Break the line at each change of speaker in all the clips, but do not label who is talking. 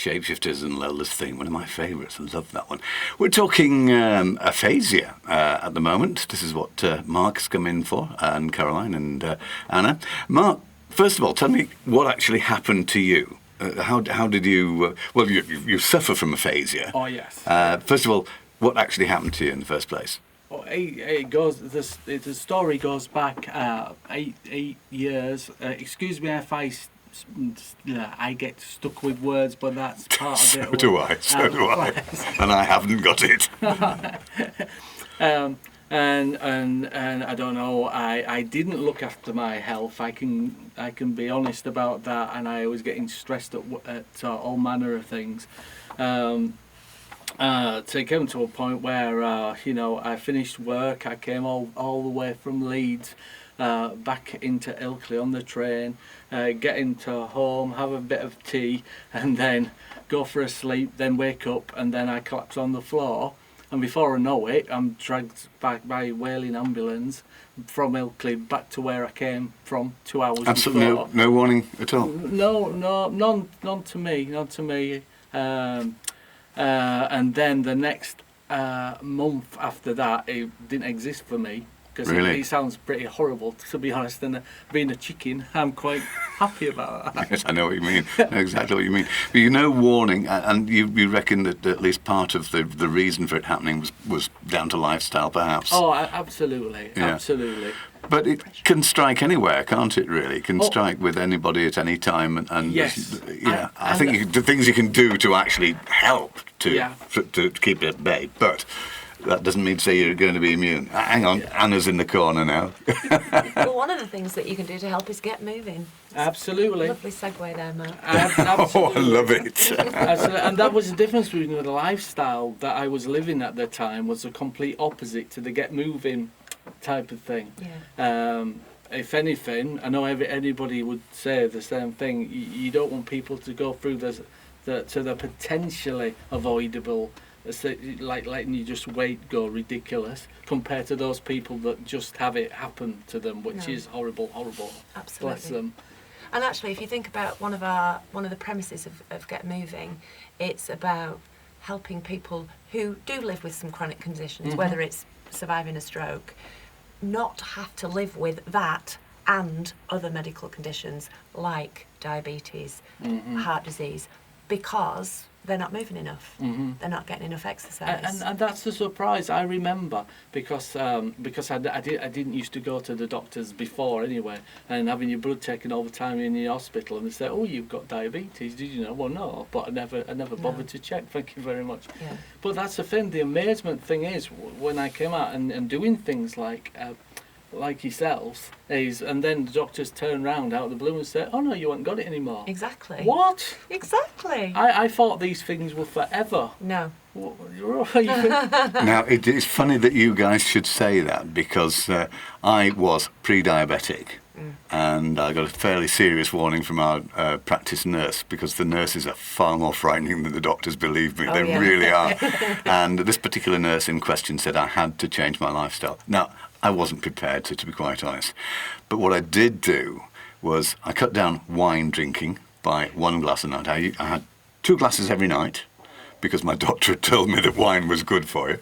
Shapeshifters and Lola's theme, one of my favourites. I love that one. We're talking aphasia at the moment. This is what Mark's come in for, and Caroline and Anna. Mark, first of all, tell me what actually happened to you. How did you... well, you suffer from aphasia.
Oh, yes.
First of all, what actually happened to you in the first place?
Well, the story goes back 8 years. Excuse me if I get stuck with words, but that's part of it.
So do I. And I haven't got it.
And I don't know. I didn't look after my health. I can be honest about that. And I was getting stressed at all manner of things. To come to a point where I finished work. I came all the way from Leeds back into Ilkley on the train, get into home, have a bit of tea, and then go for a sleep, then wake up, and then I collapse on the floor. And before I know it, I'm dragged back by a wailing ambulance from Ilkley back to where I came from 2 hours
Absolutely
before.
no warning at all?
No, none to me. And then the next month after that, it didn't exist for me. Because
really?
It sounds pretty horrible, to be honest, and being a chicken, I'm quite happy about that.
Yes, I know what you mean. I know exactly what you mean. But warning, and you reckon that at least part of the reason for it happening was down to lifestyle, perhaps?
Oh, absolutely, yeah. Absolutely.
But it can strike anywhere, can't it, really? It can strike with anybody at any time. And
yes.
Yeah, I think the things you can do to actually help to keep it at bay, but... that doesn't mean to say you're going to be immune. Hang on, Anna's in the corner now.
Well, one of the things that you can do to help is get moving.
Absolutely.
Lovely segue there, Matt.
Oh, I love it.
Absolutely. And that was the difference between the lifestyle that I was living at the time was the complete opposite to the get moving type of thing.
Yeah.
If anything, I know anybody would say the same thing. You don't want people to go through the potentially avoidable. It's like letting you just wait go ridiculous compared to those people that just have it happen to them, which is horrible.
Absolutely.
Bless them.
And actually, if you think about one of the premises of Get Moving, it's about helping people who do live with some chronic conditions, whether it's surviving a stroke, not have to live with that and other medical conditions like diabetes, heart disease, because they're not moving enough. They're not getting enough exercise.
And that's the surprise. I remember because I didn't used to go to the doctors before anyway, and having your blood taken all the time in the hospital, and they say, "Oh, you've got diabetes. Did you know?" Well, no, but I never bothered to check. Thank you very much.
Yeah.
But that's the thing. The amazement thing is when I came out and doing things like yourselves, and then the doctors turn round out of the blue and say, "Oh no, you haven't got it anymore."
Exactly.
What?
Exactly.
I thought these things were forever.
No.
Now, it is funny that you guys should say that, because I was pre-diabetic, and I got a fairly serious warning from our practice nurse, because the nurses are far more frightening than the doctors, believe me. They really are. And this particular nurse in question said I had to change my lifestyle. Now, I wasn't prepared to be quite honest. But what I did do was I cut down wine drinking by 1 glass a night. I had 2 glasses every night, because my doctor had told me that wine was good for you.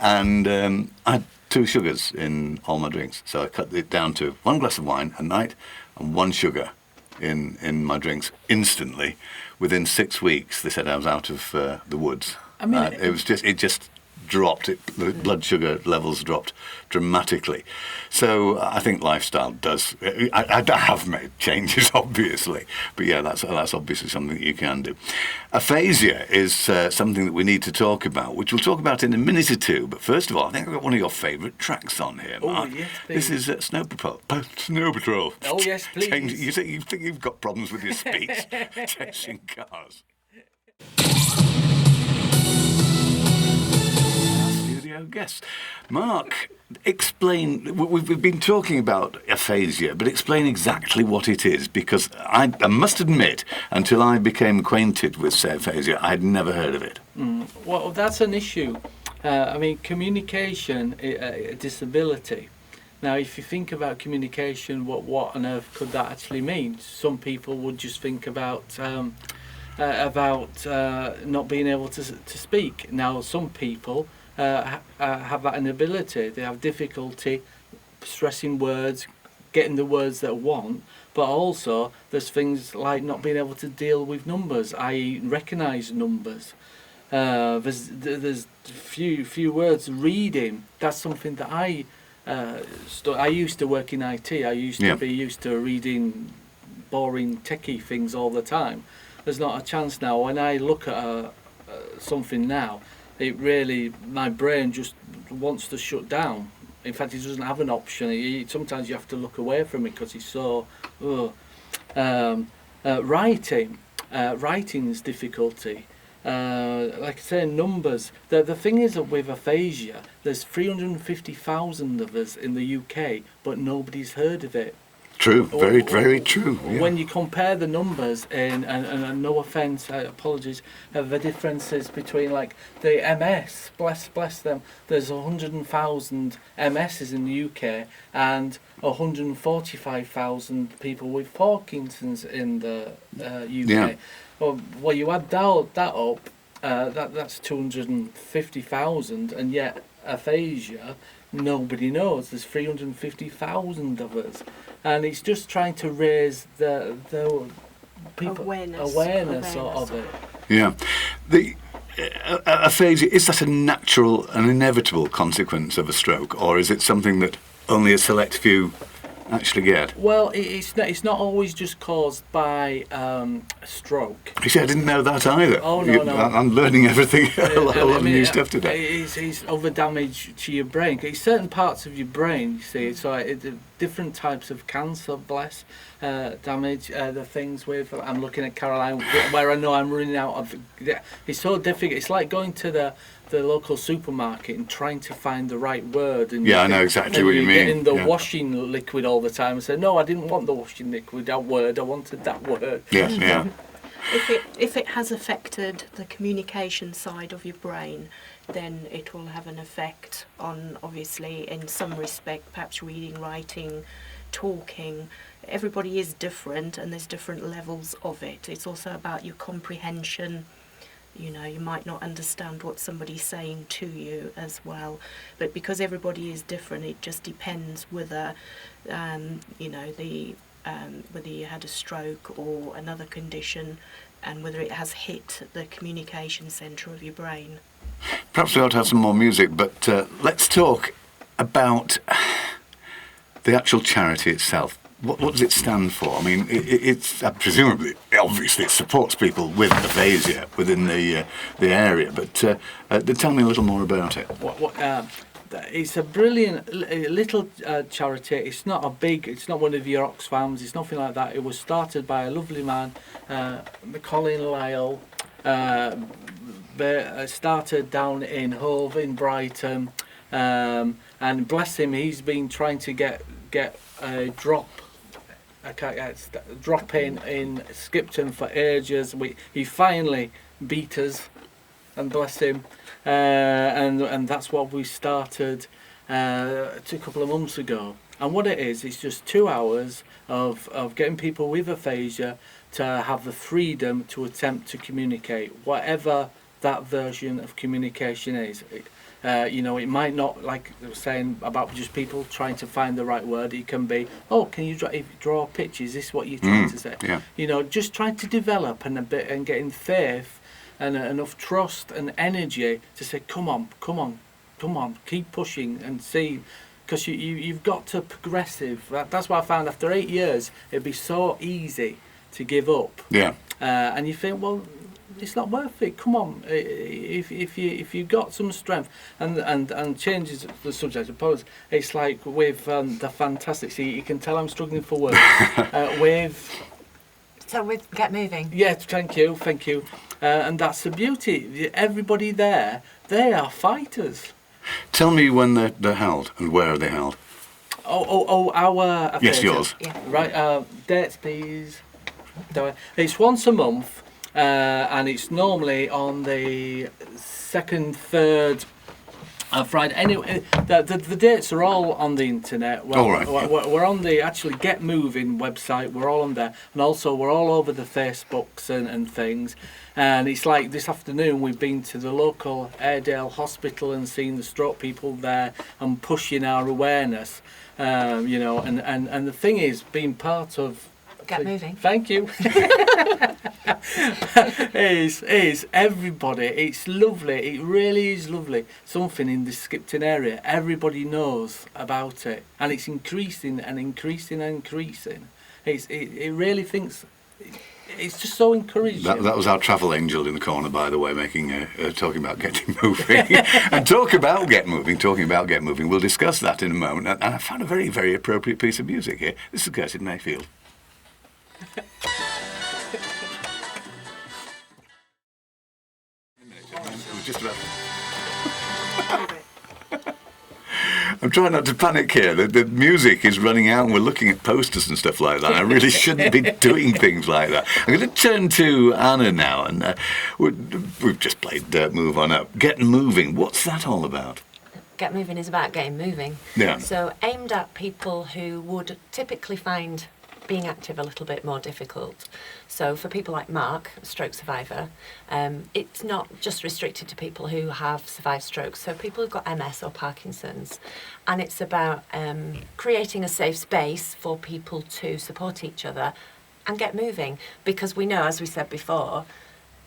And I had 2 sugars in all my drinks. So I cut it down to 1 glass of wine a night and 1 sugar in my drinks instantly. Within 6 weeks, they said I was out of the woods.
I mean,
it just dropped. The blood sugar levels dropped dramatically. So I think lifestyle does. I have made changes, obviously, but yeah, that's obviously something that you can do. Aphasia is something that we need to talk about, which we'll talk about in a minute or two. But first of all, I think I've got one of your favourite tracks on here, Mark.
Oh yes, please.
This is Snow Patrol. Snow Patrol.
Oh yes, please.
You think you've got problems with your speech, chasing cars. Guess. Mark, explain. We've been talking about aphasia, but explain exactly what it is, because I must admit, until I became acquainted with, say, aphasia, I'd never heard of it.
Well, that's an issue. I mean, communication, a disability. Now, if you think about communication, what on earth could that actually mean? Some people would just think about about not being able to speak. Now, some people have that inability. They have difficulty stressing words, getting the words they want, but also there's things like not being able to deal with numbers, i.e. recognise numbers. There's few words. Reading, that's something that I used to work in IT. I used to be used to reading boring techie things all the time. There's not a chance now. When I look at something now, my brain just wants to shut down. In fact, it doesn't have an option. Sometimes you have to look away from it because it's so. Writing's difficulty. Like I say, numbers. The thing is that with aphasia, there's 350,000 of us in the UK, but nobody's heard of it.
True, very true. Yeah.
When you compare the numbers, and no offence, apologies, the differences between like the MS, bless them, there's 100,000 MSs in the UK and 145,000 people with Parkinson's in the UK.
Yeah.
Well, you add that up, that's 250,000, and yet aphasia, nobody knows. There's 350,000 of us, and it's just trying to raise the people awareness of it.
Yeah, the aphasia, is that a natural and inevitable consequence of a stroke, or is it something that only a select few actually get?
Well, it's not always just caused by a stroke.
You see, I didn't know that either.
Oh, no.
I'm learning everything, a lot of new stuff today.
It's other damage to your brain. It's certain parts of your brain, you see. So different types of cancer, damage, the things with. I'm looking at Caroline, where I know I'm running out of. It's so difficult. It's like going to the local supermarket and trying to find the right word. And
I know exactly what you mean.
Getting the washing liquid all the time and say, no, I didn't want the washing liquid, that word, I wanted that word.
Yes, yeah.
If it has affected the communication side of your brain, then it will have an effect on, obviously, in some respect, perhaps reading, writing, talking. Everybody is different and there's different levels of it. It's also about your comprehension. You know, you might not understand what somebody's saying to you as well, but because everybody is different, it just depends whether, whether you had a stroke or another condition, and whether it has hit the communication centre of your brain.
Perhaps we ought to have some more music, but let's talk about the actual charity itself. What does it stand for? I mean, it's presumably, obviously, it supports people with aphasia within the area. But tell me a little more about it.
It's a brilliant little charity. It's not one of your Oxfams. It's nothing like that. It was started by a lovely man, Colin Lyle. Started down in Hove in Brighton, and bless him, he's been trying to get a drop in Skipton for ages. He finally beat us, and bless him, and that's what we started a couple of months ago. And what it is, it's just 2 hours of getting people with aphasia to have the freedom to attempt to communicate, whatever that version of communication is. It might not, like I was saying about just people trying to find the right word. It can be, can you draw a picture? Is this what you're trying to say?
Yeah.
Just trying to develop and getting faith and enough trust and energy to say, come on, keep pushing and see, because you've got to progressive. That's what I found after 8 years. It'd be so easy to give up.
Yeah.
And you think, well, it's not worth it. Come on, if you got some strength, and changes the subject. I suppose it's like with the fantastic. See, you can tell I'm struggling for words.
with Get Moving.
Yeah, thank you. And that's the beauty. Everybody there, they are fighters.
Tell me when they're held and where are they held?
Our
yes, yours.
Yeah.
Right, dates please. It's once a month. And it's normally on the second, third Friday. Anyway, the dates are all on the internet. We're on the actually Get Moving website. We're all on there, and also we're all over the Facebooks and things. And it's like this afternoon we've been to the local Airedale Hospital and seen the stroke people there and pushing our awareness. You know, and the thing is, being part of
Get Moving.
Thank you. is everybody. It's lovely. It really is lovely. Something in the Skipton area, everybody knows about it, and it's increasing and increasing and increasing. It really thinks. It's just so encouraging.
That was our travel angel in the corner, by the way, making talking about getting moving and talking about Get Moving. We'll discuss that in a moment. And I found a very, very appropriate piece of music here. This is Gertrude Mayfield. Just about. I'm trying not to panic here. The music is running out and we're looking at posters and stuff like that. I really shouldn't be doing things like that. I'm going to turn to Anna now, and we've just played Move On Up. Get Moving, what's that all about?
Get Moving is about getting moving.
Yeah.
So aimed at people who would typically find being active a little bit more difficult. So for people like Mark, a stroke survivor, it's not just restricted to people who have survived strokes. So people who've got MS or Parkinson's, and it's about creating a safe space for people to support each other and get moving. Because we know, as we said before,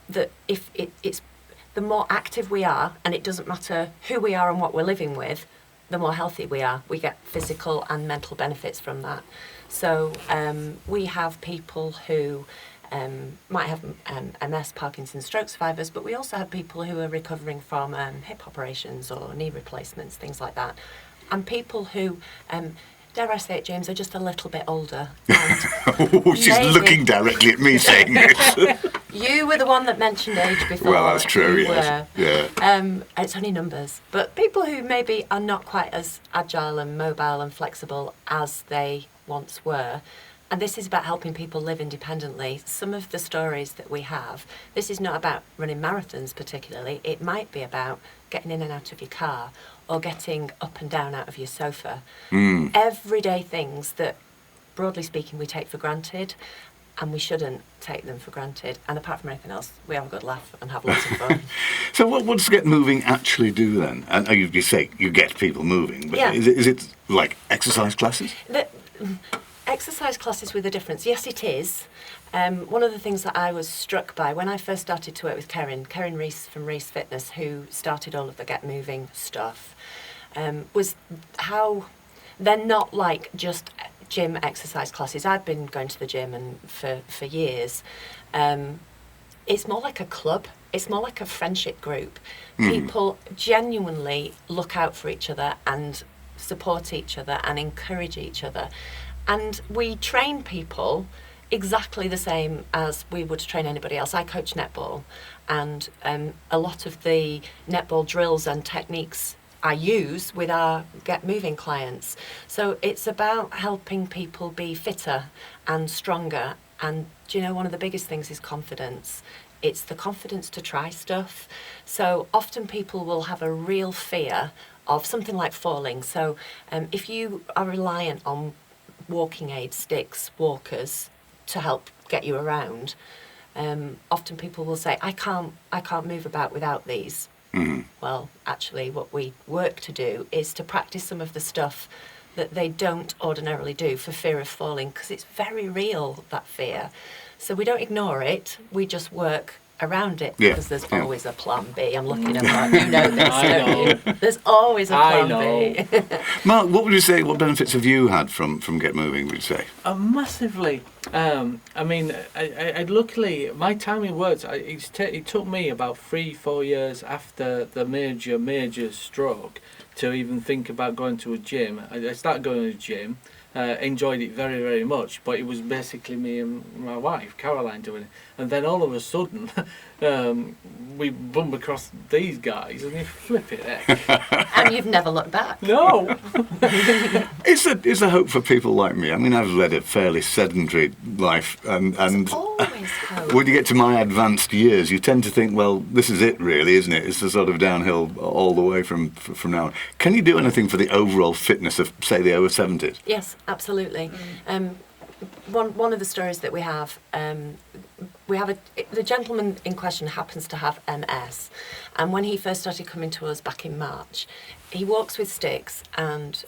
that if it's the more active we are, and it doesn't matter who we are and what we're living with, the more healthy we are. We get physical and mental benefits from that. So we have people who might have MS, Parkinson's, stroke survivors, but we also have people who are recovering from hip operations or knee replacements, things like that. And people who, dare I say it, James, are just a little bit older.
She's looking directly at me saying this.
You were the one that mentioned age before.
Well, that's true, yes. Yeah.
It's only numbers. But people who maybe are not quite as agile and mobile and flexible as they once were. And this is about helping people live independently. Some of the stories that we have, this is not about running marathons particularly. It might be about getting in and out of your car or getting up and down out of your sofa. Everyday things that, broadly speaking, we take for granted, and we shouldn't take them for granted. And apart from anything else, we have a good laugh and have lots of fun.
So what does Get Moving actually do then? And you say you get people moving, but
yeah.
is it like exercise classes?
Exercise classes with a difference. Yes, it is. One of the things that I was struck by when I first started to work with Karen Rees from Rees Fitness, who started all of the Get Moving stuff, was how they're not like just gym exercise classes. I've been going to the gym and for years. It's more like a club. It's more like a friendship group. People genuinely look out for each other and support each other and encourage each other. And we train people exactly the same as we would train anybody else. I coach netball, and a lot of the netball drills and techniques I use with our Get Moving clients. So it's about helping people be fitter and stronger. And do you know, one of the biggest things is confidence. It's the confidence to try stuff. So often people will have a real fear of something like falling. So if you are reliant on walking aids, sticks, walkers to help get you around, often people will say, I can't move about without these. Well, actually what we work to do is to practice some of the stuff that they don't ordinarily do for fear of falling, because it's very real, that fear. So we don't ignore it, we just work around it, because there's always a plan B. I'm looking at Mark, you know this, don't you? There's always a plan B.
Mark, what would you say, what benefits have you had from Get Moving, would you say?
Massively. I mean, I luckily, my timing works. It took me about 3-4 years after the major stroke to even think about going to a gym. I started going to a gym, enjoyed it very, very much, but it was basically me and my wife, Caroline, doing it. And then all of a sudden, we bump across these guys and they flip it heck.
And you've never looked back.
No.
Is there hope for people like me? I mean, I've led a fairly sedentary life, and
always hope.
When you get to my advanced years, you tend to think, well, this is it, really, isn't it? It's a sort of downhill all the way from now on. Can you do anything for the overall fitness of, say, the over 70s?
Yes, absolutely. One of the stories that we have the gentleman in question happens to have MS, and when he first started coming to us back in March, he walks with sticks, and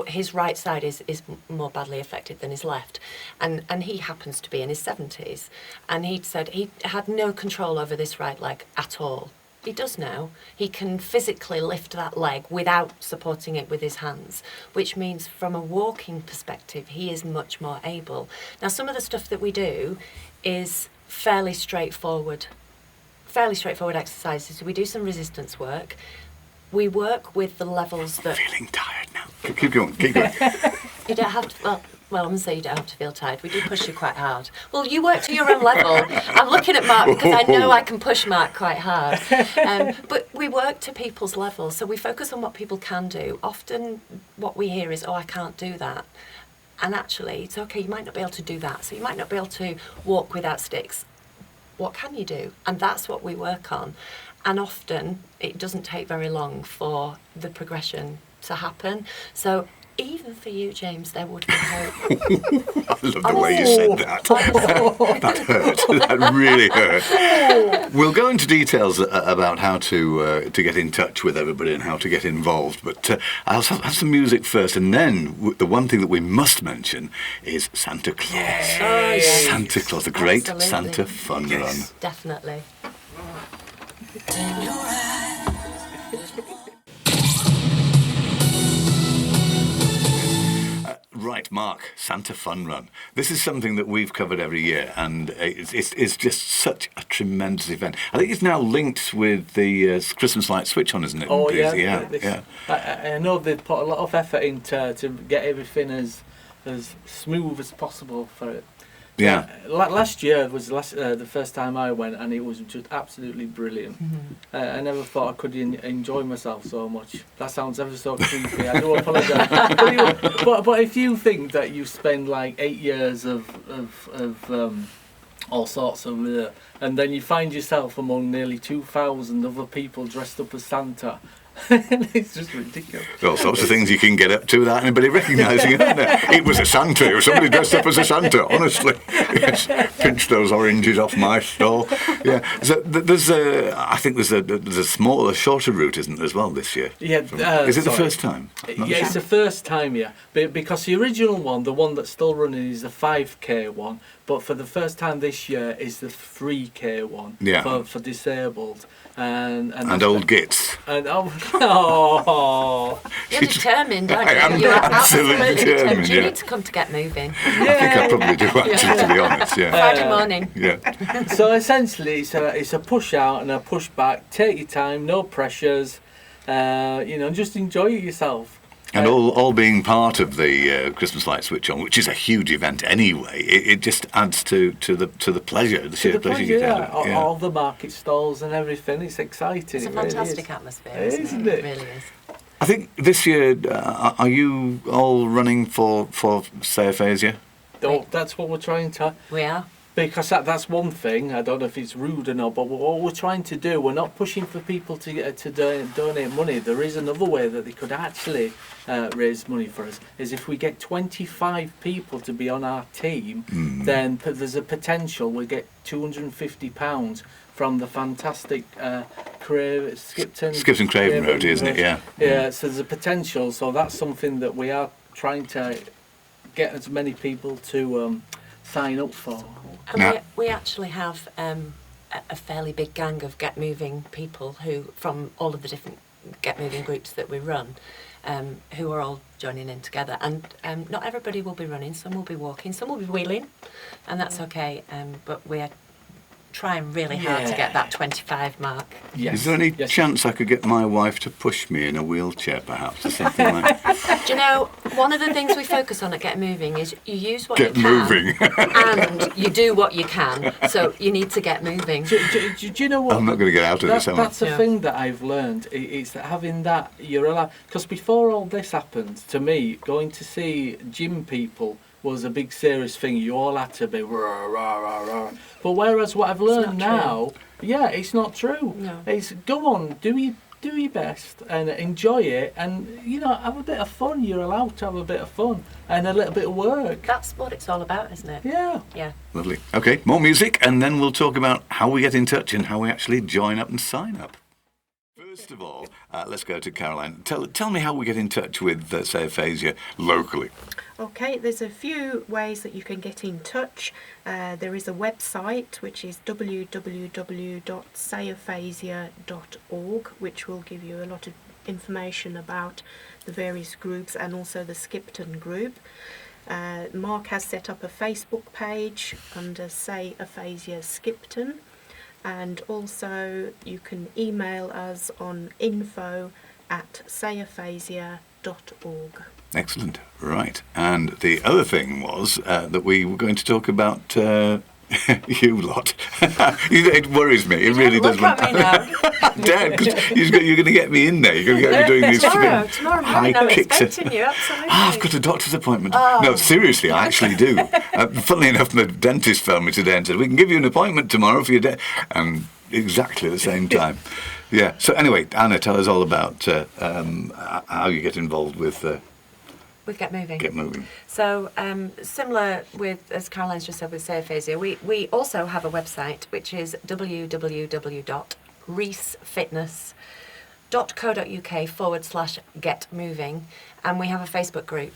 his right side is more badly affected than his left, and he happens to be in his 70s, and he'd said he had no control over this right leg at all. He does now. He can physically lift that leg without supporting it with his hands, which means from a walking perspective, he is much more able. Now, some of the stuff that we do is fairly straightforward exercises. So we do some resistance work. We work with the levels that...
Feeling tired now. Keep going.
You don't have to... Well, I'm going to say you don't have to feel tired. We do push you quite hard. Well, you work to your own level. I'm looking at Mark because I know I can push Mark quite hard. But we work to people's levels, so we focus on what people can do. Often what we hear is, oh, I can't do that. And actually, it's okay, you might not be able to do that. So you might not be able to walk without sticks. What can you do? And that's what we work on. And often it doesn't take very long for the progression to happen. So even for you, James, there would be hope.
I love the way you said that. That hurt. That really hurt. We'll go into details about how to get in touch with everybody and how to get involved. But I'll have some music first, and then the one thing that we must mention is Santa Claus.
Yes. Oh, yes.
Santa Claus, the great
Absolutely.
Santa fun run.
Definitely.
Right, Mark, Santa Fun Run. This is something that we've covered every year, and it's just such a tremendous event. I think it's now linked with the Christmas light switch on, isn't it?
Oh, yeah.
Yeah.
I know they've put a lot of effort into to get everything as smooth as possible for it.
Yeah.
Last year was the first time I went, and it was just absolutely brilliant.
Mm-hmm.
I never thought I could enjoy myself so much. That sounds ever so creepy. I do apologise. but if you think that you spend like 8 years of all sorts of, and then you find yourself among nearly 2,000 other people dressed up as Santa. It's just ridiculous.
All sorts of things you can get up to without anybody recognising it, aren't there? It was a Santa. It was somebody dressed up as a Santa, honestly. Yes. Pinch those oranges off my stall. Yeah. So I think there's a smaller, shorter route, isn't there, as well this year?
Yeah.
Is it the first time?
Yeah, it's the first time, yeah. Because the original one, the one that's still running, is the 5K one. But for the first time this year is the 3K one for disabled. And
old gits.
And
You're determined, aren't you?
I am
You're
absolutely determined.
You need to come to Get Moving.
I think I probably do, actually, to be honest. Yeah.
Friday morning.
Yeah.
So essentially, it's a push out and a push back. Take your time, no pressures. Just enjoy it yourself.
And all being part of the Christmas light switch on, which is a huge event anyway, it just adds to the pleasure, the sheer pleasure you get.
All the market stalls and everything. It's exciting.
It's a fantastic atmosphere,
isn't it?
It really is.
I think this year, are you all running for say, Aphasia?
Oh, that's what we're trying to.
We are.
Because that's one thing. I don't know if it's rude or not, but what we're trying to do, we're not pushing for people to donate money. There is another way that they could actually raise money for us. Is if we get 25 people to be on our team, then there's a potential we get £250 from the fantastic
Skipton Craven Road, isn't it? Yeah.
Yeah. So there's a potential. So that's something that we are trying to get as many people to sign up for.
And we actually have a fairly big gang of Get Moving people who, from all of the different Get Moving groups that we run, who are all joining in together. And not everybody will be running. Some will be walking. Some will be wheeling, and that's okay. But we are trying really hard to get that 25 mark.
Yes.
Is there any chance I could get my wife to push me in a wheelchair, perhaps, or something like that?
Do you know, one of the things we focus on at Get Moving is you use what
Get
you can
moving.
and you do what you can. So you need to get moving.
Do you know what?
I'm not going to get out of this, am I?
That's the thing that I've learned. It's that having that, you're allowed. Because before all this happened, to me, going to see gym people was a big serious thing. You all had to be rah, rah, rah, rah. But whereas what I've learned now, yeah, it's not true.
No.
It's go on, do your best and enjoy it, and have a bit of fun. You're allowed to have a bit of fun and a little bit of work.
That's what it's all about, isn't it?
Yeah.
Yeah.
Lovely. Okay, more music, and then we'll talk about how we get in touch and how we actually join up and sign up. First of all, let's go to Caroline. Tell me how we get in touch with, say, Aphasia locally.
Okay, there's a few ways that you can get in touch. There is a website which is www.sayaphasia.org, which will give you a lot of information about the various groups and also the Skipton group. Mark has set up a Facebook page under Say Aphasia Skipton, and also you can email us on info@sayaphasia.org.
Excellent. Right. And the other thing was that we were going to talk about you lot. It worries me. It really does.
Look at me now.
Dad, 'cause you're going to get me in there. You're going to get me doing these
Tomorrow
high
morning, I'm
kicks.
expecting you, absolutely.
I've got a doctor's appointment.
Oh.
No, seriously, I actually do. Funnily enough, the dentist phoned me today and said, we can give you an appointment tomorrow for your and exactly the same time. Yeah. So anyway, Anna, tell us all about how you get involved with
Get Moving.
Get Moving.
So similar with, as Caroline's just said, with Say Aphasia, we also have a website which is www.reesefitness.co.uk/Get Moving, and we have a Facebook group,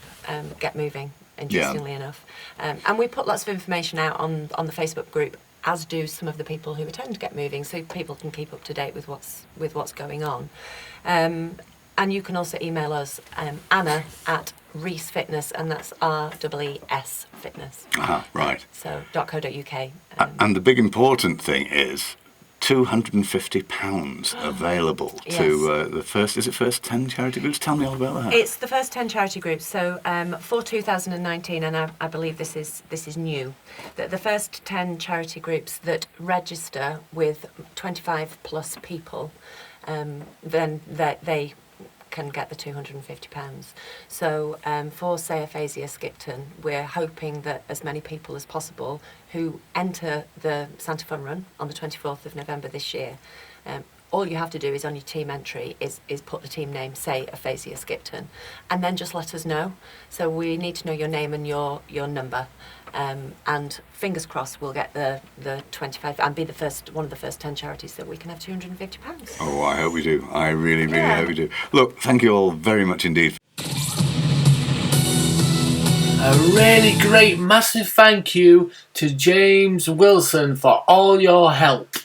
Get Moving, interestingly enough, and we put lots of information out on the Facebook group, as do some of the people who attend Get Moving, so people can keep up to date with what's going on. And you can also email us, Anna at Rees Fitness, and that's REES Fitness.
Right.
So .co.uk.
And the big important thing is £250 available to the first. Is it first 10 charity groups? Tell me all about that.
It's the first 10 charity groups. So for 2019, and I believe this is new, that the first 10 charity groups that register with 25 plus people, then they can get the £250. So for Say Aphasia Skipton, we're hoping that as many people as possible who enter the Santa Fun Run on the 24th of November this year, all you have to do is on your team entry is put the team name, Say Aphasia Skipton, and then just let us know. So we need to know your name and your number. And fingers crossed we'll get the 25 and be one of the first 10 charities that we can have £250.
Oh, I hope we do. I really hope we do. Look, thank you all very much indeed.
A really great massive thank you to James Wilson for all your help.